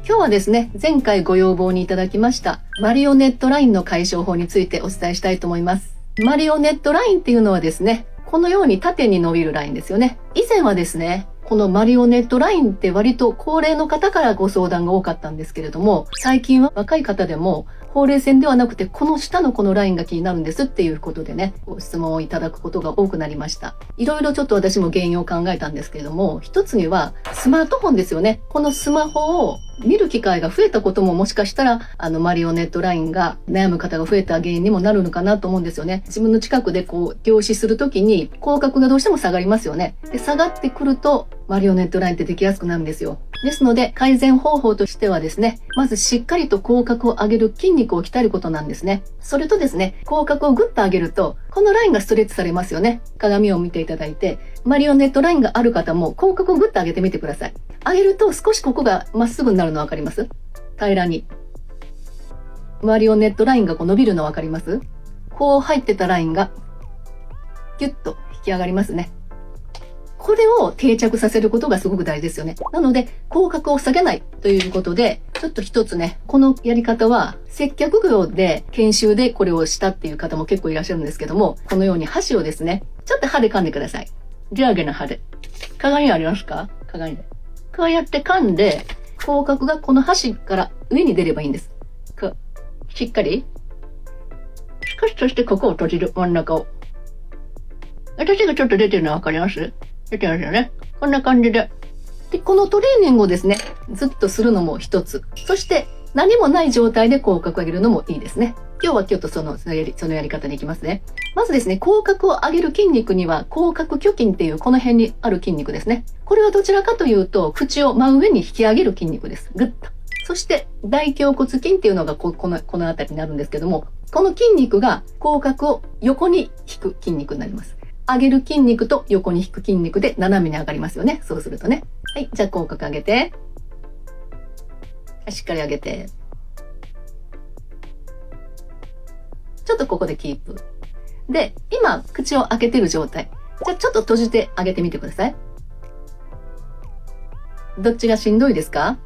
今日はですね、前回ご要望にいただきましたマリオネットラインの解消法についてお伝えしたいと思います。マリオネットラインっていうのはですね、このように縦に伸びるラインですよね。以前はですね、このマリオネットラインって割と高齢の方からご相談が多かったんですけれども、最近は若い方でもほうれい線ではなくてこの下のこのラインが気になるんですっていうことでね、ご質問をいただくことが多くなりました。いろいろちょっと私も原因を考えたんですけれども、一つにはスマートフォンですよね。このスマホを見る機会が増えたことももしかしたらマリオネットラインが悩む方が増えた原因にもなるのかなと思うんですよね。自分の近くでこう凝視するときに広角がどうしても下がりますよね。で、下がってくるとマリオネットラインってできやすくなるんですよ。ですので改善方法としてはですね、まずしっかりと口角を上げる筋肉を鍛えることなんですね。それとですね、口角をグッと上げるとこのラインがストレッチされますよね。鏡を見ていただいてマリオネットラインがある方も口角をグッと上げてみてください。上げると少しここがまっすぐになるの分かります？平らにマリオネットラインがこう伸びるの分かります？こう入ってたラインがギュッと引き上がりますね。これを定着させることがすごく大事ですよね。なので口角を下げないということで、ちょっと一つね、このやり方は接客業で研修でこれをしたっていう方も結構いらっしゃるんですけども、このように箸をですね、ちょっと歯で噛んでください。上下の歯で。鏡ありますか？鏡で。こうやって噛んで、口角がこの箸から上に出ればいいんです。こうしっかり。少しそしてここを閉じる、真ん中を。私がちょっと出てるのわかります？出てますよね。こんな感じで。で、このトレーニングをですね、ずっとするのも一つ。そして、何もない状態で口角を上げるのもいいですね。今日はちょっとそのやり方に行きますね。まずですね、口角を上げる筋肉には、口角挙筋っていうこの辺にある筋肉ですね。これはどちらかというと、口を真上に引き上げる筋肉です。ぐっと。そして、大胸骨筋っていうのがこの辺りになるんですけども、この筋肉が口角を横に引く筋肉になります。上げる筋肉と横に引く筋肉で斜めに上がりますよね。そうするとね。はい。じゃあ口角上げて。しっかり上げて。ちょっとここでキープ。で、今、口を開けてる状態。じゃあちょっと閉じてあげてみてください。どっちがしんどいですか？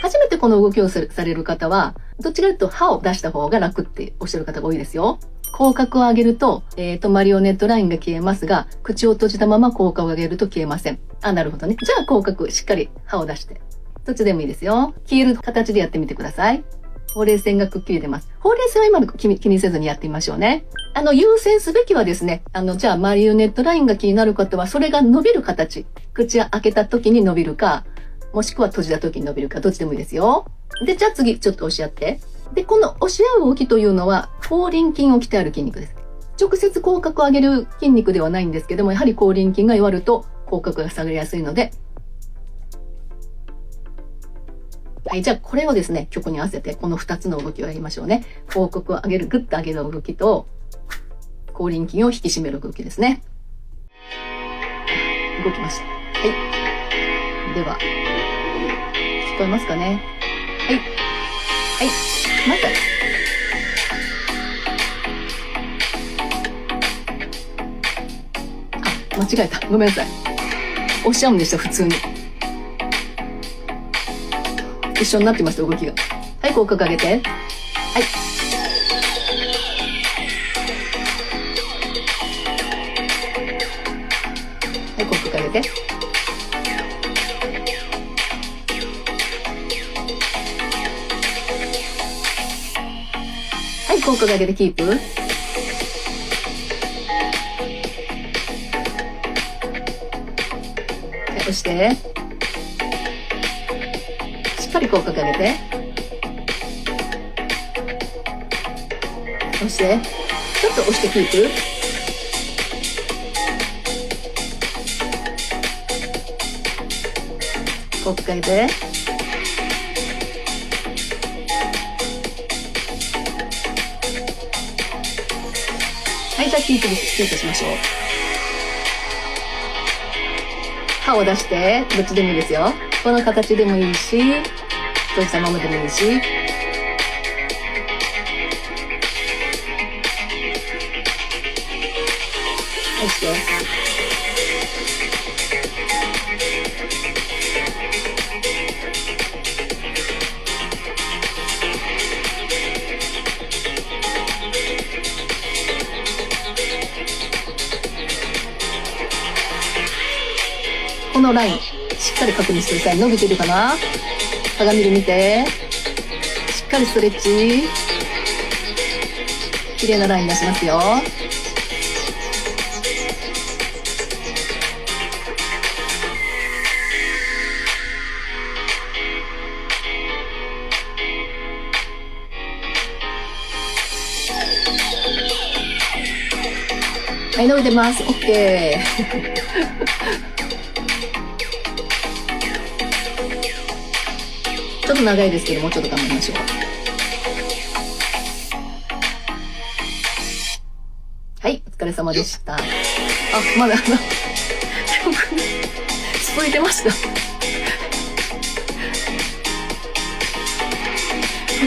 初めてこの動きをされる方は、どっちかというと歯を出した方が楽っておっしゃる方が多いですよ。口角を上げると、マリオネットラインが消えますが、口を閉じたまま口角を上げると消えません。あ、なるほどね。じゃあ口角、しっかり歯を出して。どっちでもいいですよ。消える形でやってみてください。ほうれい線がくっきり出ます。ほうれい線は今の気にせずにやってみましょうね。優先すべきはですね、じゃあマリオネットラインが気になる方は、それが伸びる形。口を開けた時に伸びるか、もしくは閉じた時に伸びるか、どっちでもいいですよ。で、じゃあ次、ちょっと押し合って。で、この押し合う動きというのは、口輪筋を鍛える筋肉です。直接口角を上げる筋肉ではないんですけども、やはり口輪筋が弱ると口角が下がりやすいので、はい、じゃあこれをですね、曲に合わせてこの2つの動きをやりましょうね。口角を上げる、グッと上げる動きと、口輪筋を引き締める動きですね。動きました。はい。では、聞こえますかね？はい。はい。また。あ、間違えた。ごめんなさい。押しちゃうんでした、普通に。一緒になってました、動きが。はい、口角上げて。はい。はい、口角上げて。はい、口角上げてキープ。はい、押して。しっかり口角上げて。押して。ちょっと押してキープ。口角上げて。はい、じゃあキープしましょう。歯を出して、どっちでもいいですよ。この形でもいいし、閉じたままでもいいし。はい、して。このライン、しっかり確認してください。伸びてるかな？鏡で見て。しっかりストレッチ。綺麗なライン出しますよ。はい、伸びてます。OK。ちょっと長いですけど、もうちょっと頑張りましょう。はい、お疲れ様でした。あ、まだ、続いてました。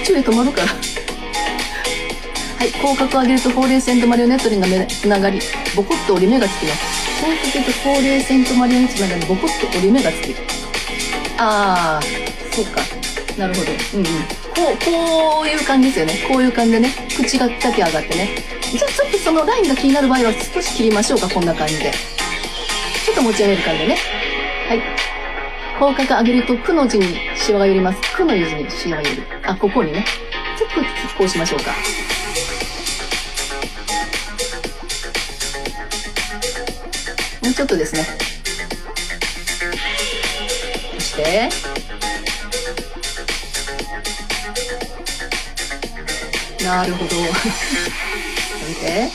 途中で止まるから。はい、口角を上げるとほうれい線とマリオネットリンがつながり、ボコッと折り目がつきます。口角を上げるとほうれい線とマリオネットリンがボコッと折り目がつき。あー、そうか。なるほど。こういう感じですよね。こういう感じでね、口がだけ上がってね。じゃあちょっとそのラインが気になる場合は少し切りましょうか。こんな感じで。ちょっと持ち上げる感じでね。はい。口角上げると、くの字にシワが寄ります。くの字にシワが寄る。あ、ここにね。ちょっとこうしましょうか。もうちょっとですね。そして、なるほど。見て。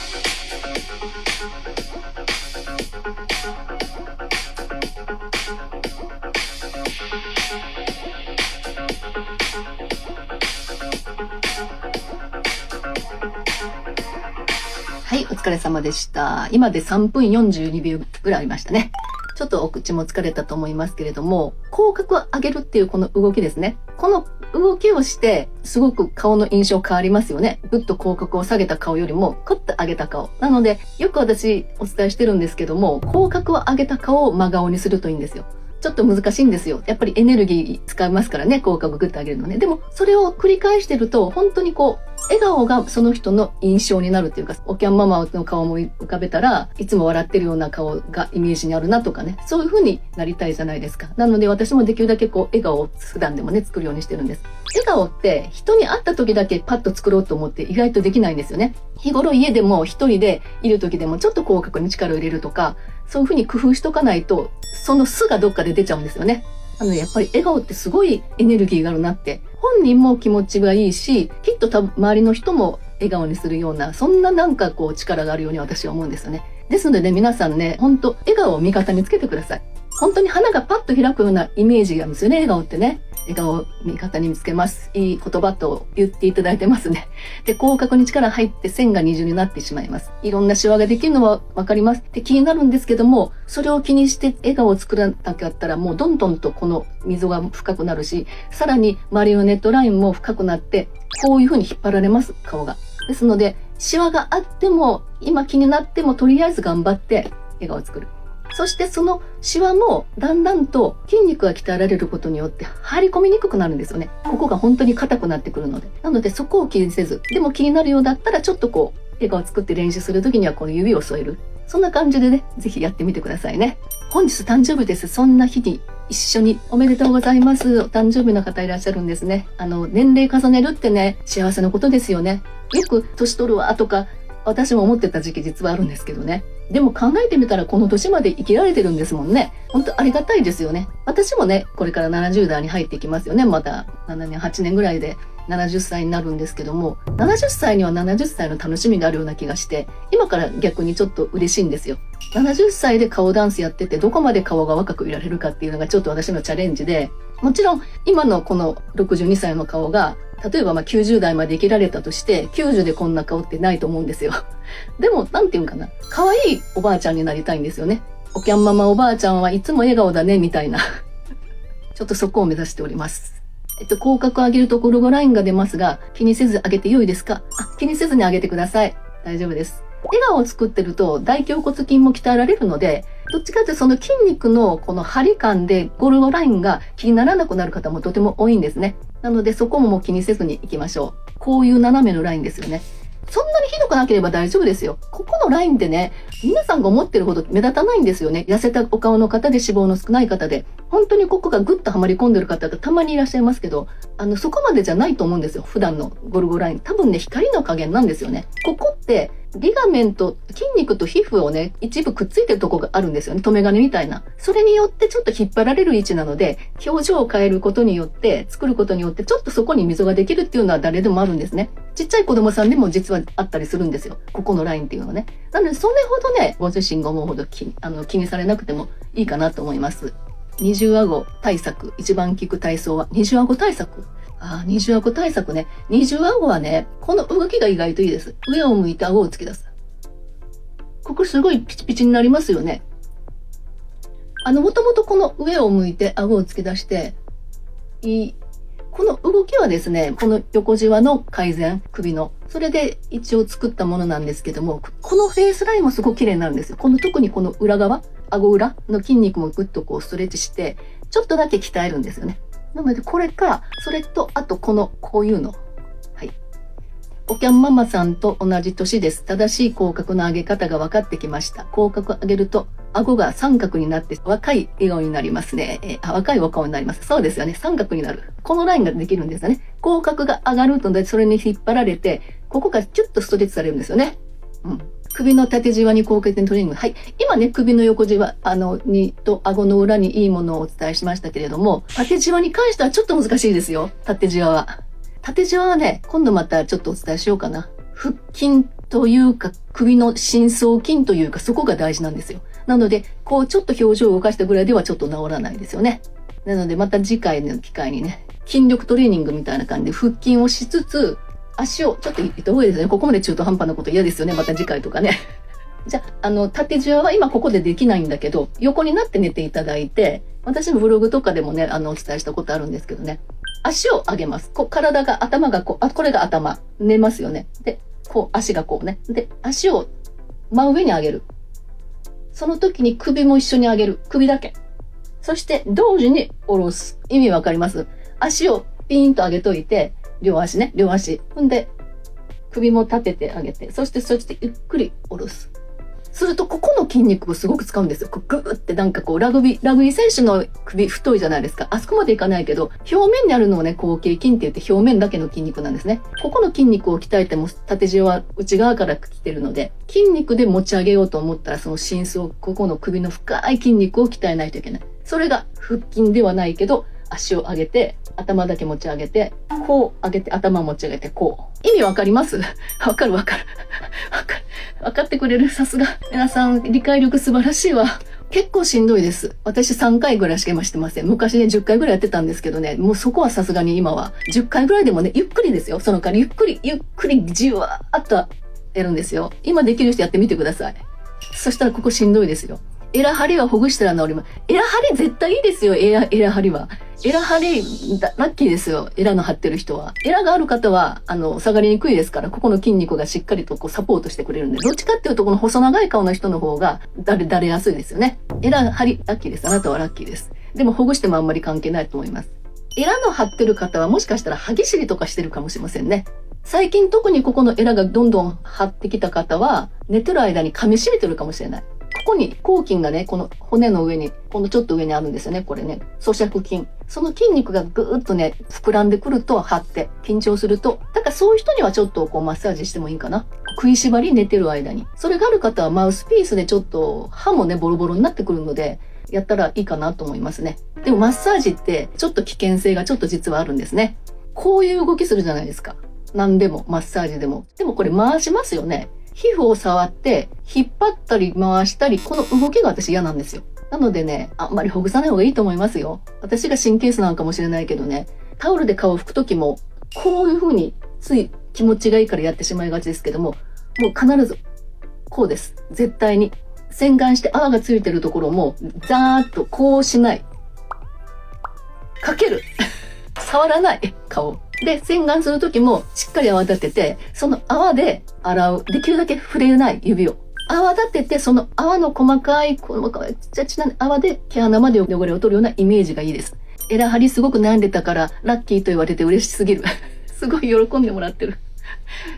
はい、お疲れ様でした。今で3分42秒ぐらいありましたね。ちょっとお口も疲れたと思いますけれども、口角を上げるっていうこの動きですね。この動きをして、すごく顔の印象変わりますよね。ぐっと口角を下げた顔よりも、クッと上げた顔。なので、よく私お伝えしてるんですけども、口角を上げた顔を真顔にするといいんですよ。ちょっと難しいんですよ。やっぱりエネルギー使いますからね、口角グッと上げるのね。でも、それを繰り返してると、本当に笑顔がその人の印象になるっていうか、おきゃんママの顔も浮かべたらいつも笑ってるような顔がイメージにあるなとかね、そういう風になりたいじゃないですか。なので私もできるだけ笑顔を普段でもね作るようにしてるんです。笑顔って人に会った時だけパッと作ろうと思って意外とできないんですよね。日頃家でも一人でいる時でもちょっと口角に力を入れるとか、そういう風に工夫しとかないとその素がどっかで出ちゃうんですよね。なのでやっぱり笑顔ってすごいエネルギーがあるなって、本人も気持ちがいいし、きっと多分周りの人も笑顔にするような、そんな力があるように私は思うんですよね。ですのでね、皆さんね、本当笑顔を味方につけてください。本当に花がパッと開くようなイメージがあるんですよね、笑顔ってね。笑顔を味方に見つけます。いい言葉と言っていただいてますね。で、口角に力入って線が二重になってしまいます。いろんなシワができるのはわかります。で、気になるんですけども、それを気にして笑顔を作らなかったら、もうどんどんとこの溝が深くなるし、さらにマリオネットラインも深くなって、こういう風に引っ張られます、顔が。ですので、シワがあっても、今気になっても、とりあえず頑張って笑顔を作る。そしてそのシワもだんだんと筋肉が鍛えられることによって入り込みにくくなるんですよね。ここが本当に硬くなってくるので。なのでそこを気にせず、でも気になるようだったらちょっと笑顔を作って練習するときにはこの指を添える。そんな感じでね、ぜひやってみてくださいね。本日誕生日です。そんな日に一緒におめでとうございます。お誕生日の方いらっしゃるんですね。年齢重ねるってね、幸せなことですよね。よく年取るわとか、私も思ってた時期実はあるんですけどね。でも考えてみたらこの年まで生きられてるんですもんね。本当ありがたいですよね。私もね、これから70代に入ってきますよね。また7年、8年ぐらいで70歳になるんですけども、70歳には70歳の楽しみがあるような気がして、今から逆にちょっと嬉しいんですよ。70歳で顔ダンスやってて、どこまで顔が若くいられるかっていうのがちょっと私のチャレンジで、もちろん今のこの62歳の顔が、例えば90代まで生きられたとして、90でこんな顔ってないと思うんですよ。でも、なんていうんかな。可愛いおばあちゃんになりたいんですよね。おきゃんママおばあちゃんはいつも笑顔だね、みたいな。ちょっとそこを目指しております。口角上げるとゴルゴラインが出ますが、気にせず上げて良いですか？気にせずに上げてください。大丈夫です。笑顔を作ってると大胸骨筋も鍛えられるので、どっちかというとその筋肉のこの張り感でゴルゴラインが気にならなくなる方もとても多いんですね。なのでそこももう気にせずにいきましょう。こういう斜めのラインですよね。そんなにひどくなければ大丈夫ですよ。ここのラインってね、皆さんが思ってるほど目立たないんですよね。痩せたお顔の方で脂肪の少ない方で、本当にここがぐっとはまり込んでる方がたまにいらっしゃいますけど、そこまでじゃないと思うんですよ。普段のゴルゴライン。多分ね、光の加減なんですよね。ここって、リガメント、筋肉と皮膚をね、一部くっついてるとこがあるんですよね。留め金みたいな。それによってちょっと引っ張られる位置なので、表情を変えることによって、作ることによって、ちょっとそこに溝ができるっていうのは誰でもあるんですね。ちっちゃい子供さんでも実はあったりするんですよ。ここのラインっていうのはね。なので、それほどね、ご自身が思うほど気にされなくてもいいかなと思います。二重顎対策。一番効く体操は二重顎対策。二重顎対策ね。二重顎はね、この動きが意外といいです。上を向いて顎を突き出す。ここすごいピチピチになりますよね。もともとこの上を向いて顎を突き出して、この動きはですね、この横じわの改善、首の。それで一応作ったものなんですけども、このフェイスラインもすごく綺麗になるんですよ。特にこの裏側、顎裏の筋肉もぐっとこうストレッチして、ちょっとだけ鍛えるんですよね。なのでこれか、それと、あとこういうの。はい。おきゃんママさんと同じ年です。正しい口角の上げ方が分かってきました。口角上げると、顎が三角になって若い笑顔になりますね。若いお顔になります。そうですよね。三角になる。このラインができるんですよね。口角が上がると、それに引っ張られて、ここがキュッとストレッチされるんですよね。うん。首の縦じわに効果的にトレーニング。はい。今ね、首の横じわ、と顎の裏にいいものをお伝えしましたけれども、縦じわに関してはちょっと難しいですよ。縦じわは。縦じわはね、今度またちょっとお伝えしようかな。腹筋というか、首の深層筋というか、そこが大事なんですよ。なので、こうちょっと表情を動かしたぐらいではちょっと治らないですよね。なので、また次回の機会にね、筋力トレーニングみたいな感じで腹筋をしつつ、足をちょっと言った方がいいですね。ここまで中途半端なこと嫌ですよね。また次回とかね。じゃあ、縦じわは今ここでできないんだけど、横になって寝ていただいて、私のブログとかでもね、お伝えしたことあるんですけどね。足を上げます。頭がこれが頭。寝ますよね。で、足がこうね。で、足を真上に上げる。その時に首も一緒に上げる。首だけ。そして同時に下ろす。意味わかります？足をピーンと上げといて、両足ね、両足。ほんで、首も立ててあげて、そしてゆっくり下ろす。すると、ここの筋肉をすごく使うんですよ。グーってラグビー選手の首太いじゃないですか。あそこまでいかないけど、表面にあるのをね、後傾筋って言って表面だけの筋肉なんですね。ここの筋肉を鍛えても、縦じわは内側から来てるので、筋肉で持ち上げようと思ったら、その深層、ここの首の深い筋肉を鍛えないといけない。それが腹筋ではないけど、足を上げて、頭だけ持ち上げて、こう上げて、頭持ち上げて、こう。意味わかります？わかる。わかってくれる？さすが。皆さん、理解力素晴らしいわ。結構しんどいです。私3回ぐらいしか今してません。昔ね、10回ぐらいやってたんですけどね、もうそこはさすがに今は、10回ぐらいでもね、ゆっくりですよ。その代わり、ゆっくり、じわーっとやるんですよ。今できる人やってみてください。そしたらここしんどいですよ。エラ張りはほぐしたら治ります。エラ張り絶対いいですよ、エラ張りは。エラ張り、ラッキーですよ。エラの張ってる人は。エラがある方は、下がりにくいですから、ここの筋肉がしっかりとこうサポートしてくれるんで、どっちかっていうと、この細長い顔の人の方が、だれやすいですよね。エラ張り、ラッキーです。あなたはラッキーです。でも、ほぐしてもあんまり関係ないと思います。エラの張ってる方は、もしかしたら歯ぎしりとかしてるかもしれませんね。最近特にここのエラがどんどん張ってきた方は、寝てる間に噛み締めてるかもしれない。ここに抗筋がね、この骨の上に、このちょっと上にあるんですよね、これね。咀嚼筋。その筋肉がぐーっとね、膨らんでくると張って、緊張すると。だからそういう人にはちょっとこうマッサージしてもいいかな。食いしばり寝てる間に。それがある方はマウスピースでちょっと歯もね、ボロボロになってくるので、やったらいいかなと思いますね。でもマッサージってちょっと危険性がちょっと実はあるんですね。こういう動きするじゃないですか。何でも、マッサージでも。でもこれ回しますよね。皮膚を触って、引っ張ったり回したり、この動きが私嫌なんですよ。なのでね、あんまりほぐさない方がいいと思いますよ。私が神経質なのかもしれないけどね、タオルで顔を拭くときも、こういう風につい気持ちがいいからやってしまいがちですけども、もう必ず、こうです。絶対に。洗顔して泡がついてるところも、ザーッとこうしない。かける。触らない。顔。で、洗顔するときもしっかり泡立てて、その泡で洗う。できるだけ触れない指を。泡立てて、その泡の細かいちっちゃな泡で毛穴まで汚れを取るようなイメージがいいです。エラ張りすごく悩んでたから、ラッキーと言われて嬉しすぎる。すごい喜んでもらってる。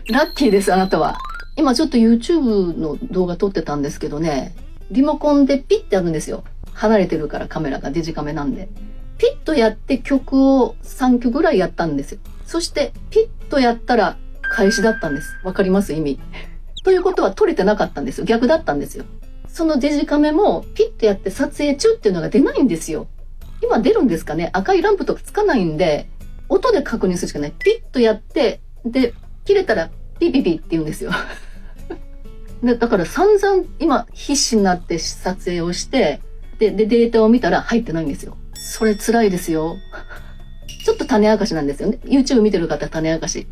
ラッキーです、あなたは。今ちょっと YouTube の動画撮ってたんですけどね、リモコンでピッてやるんですよ。離れてるからカメラがデジカメなんで。ピッとやって曲を3曲ぐらいやったんですよ。そしてピッとやったら開始だったんです。わかります意味。ということは撮れてなかったんですよ。逆だったんですよ。そのデジカメもピッとやって撮影中っていうのが出ないんですよ。今出るんですかね。赤いランプとかつかないんで、音で確認するしかない。ピッとやって、で、切れたらピピピって言うんですよ。だから散々今必死になって撮影をして、でデータを見たら入ってないんですよ。それ辛いですよ。ちょっと種明かしなんですよね。YouTube 見てる方は種明かし。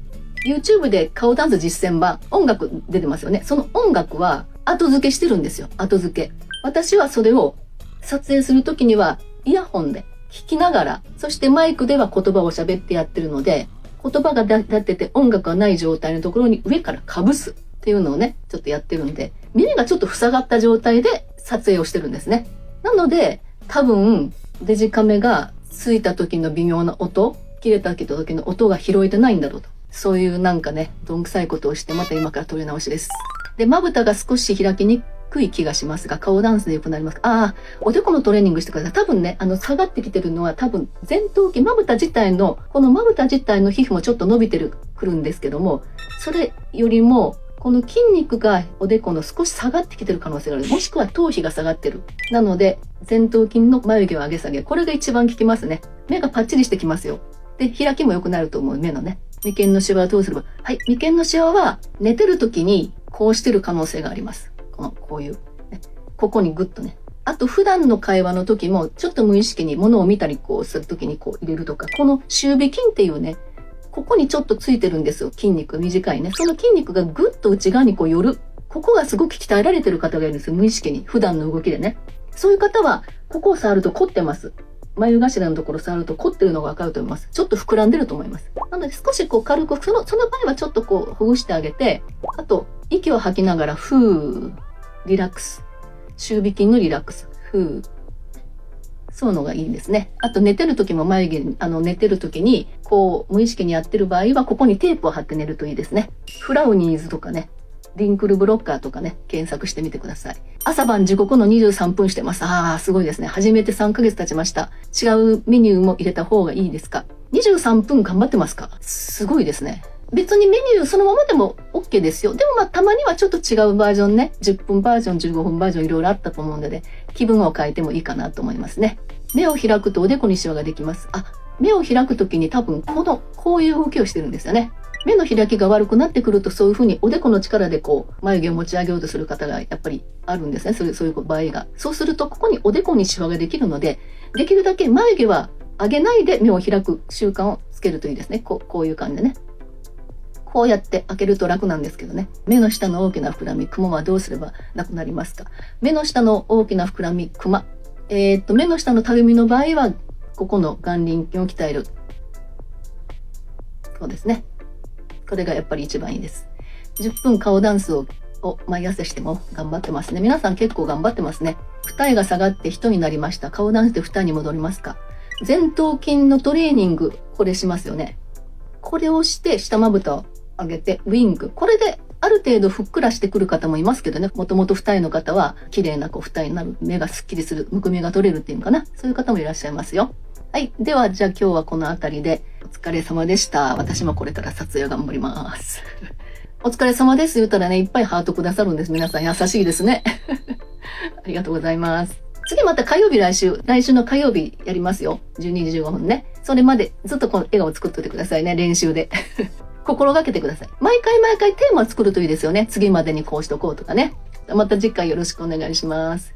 YouTube で顔ダンス実践版、音楽出てますよね。その音楽は後付けしてるんですよ。後付け。私はそれを撮影するときにはイヤホンで聞きながら、そしてマイクでは言葉を喋ってやってるので、言葉が立ってて音楽がない状態のところに上からかぶすっていうのをね、ちょっとやってるんで、耳がちょっと塞がった状態で撮影をしてるんですね。なので、多分デジカメがついた時の微妙な音、切れた時の音が拾えてないんだろうと。そういうなんかね、どんくさいことをして、また今から撮り直しです。で、まぶたが少し開きにくい気がしますが、顔ダンスで良くなりますか？ああ、おでこのトレーニングしてください。多分ね、下がってきてるのは多分前頭筋、まぶた自体の、このまぶた自体の皮膚もちょっと伸びてくるんですけども、それよりも、この筋肉がおでこの少し下がってきてる可能性がある。もしくは頭皮が下がってる。なので、前頭筋の眉毛を上げ下げ。これが一番効きますね。目がパッチリしてきますよ。で、開きも良くなると思う。目のね。眉間のシワはどうすれば。はい。眉間のシワは寝てる時にこうしてる可能性があります。こういう。ね、ここにグッとね。あと、普段の会話の時も、ちょっと無意識に物を見たりこうする時にこう入れるとか、この周尾筋っていうね、ここにちょっとついてるんですよ。筋肉。短いね。その筋肉がぐっと内側にこう寄る。ここがすごく鍛えられてる方がいるんですよ。無意識に。普段の動きでね。そういう方は、ここを触ると凝ってます。眉頭のところ触ると凝ってるのがわかると思います。ちょっと膨らんでると思います。なので少しこう軽く、その場合はちょっとこうほぐしてあげて、あと、息を吐きながら、リラックス。周尾筋のリラックス。そういうのがいいんですね。あと寝てる時も眉毛、寝てる時に、こう、無意識にやってる場合は、ここにテープを貼って寝るといいですね。フラウニーズとかね、リンクルブロッカーとかね、検索してみてください。朝晩時刻の23分してます。ああ、すごいですね。始めて3ヶ月経ちました。違うメニューも入れた方がいいですか？ 23 分頑張ってますか？すごいですね。別にメニューそのままでも OK ですよ。でもたまにはちょっと違うバージョンね。10分バージョン、15分バージョンいろいろあったと思うので、気分を変えてもいいかなと思いますね。目を開くとおでこにシワができます。目を開くときに多分こういう動きをしてるんですよね。目の開きが悪くなってくるとそういうふうにおでこの力でこう眉毛を持ち上げようとする方がやっぱりあるんですね。そういう場合が。そうするとここにおでこにシワができるので、できるだけ眉毛は上げないで目を開く習慣をつけるといいですね。こういう感じでね。こうやって開けると楽なんですけどね。目の下の大きな膨らみ、クマはどうすればなくなりますか？目の下の大きな膨らみ、クマ。目の下のたるみの場合は、ここの眼輪筋を鍛える。そうですね。これがやっぱり一番いいです。10分顔ダンスを毎朝しても頑張ってますね。皆さん結構頑張ってますね。二重が下がって人になりました。顔ダンスで二重に戻りますか？前頭筋のトレーニング、これしますよね。これをして下まぶたを上げてウィング。これである程度ふっくらしてくる方もいますけどね。もともと二重の方は綺麗な二重になる。目がスッキリする。むくみが取れるっていうのかな。そういう方もいらっしゃいますよ。はい。では、じゃあ今日はこの辺りでお疲れ様でした。私もこれから撮影頑張ります。お疲れ様です言ったらね、いっぱいハートくださるんです。皆さん優しいですね。ありがとうございます。次また火曜日来週の火曜日やりますよ。12時15分ね。それまでずっとこの笑顔作っといてくださいね。練習で。心がけてください。毎回テーマを作るといいですよね。次までにこうしとこうとかね。また次回よろしくお願いします。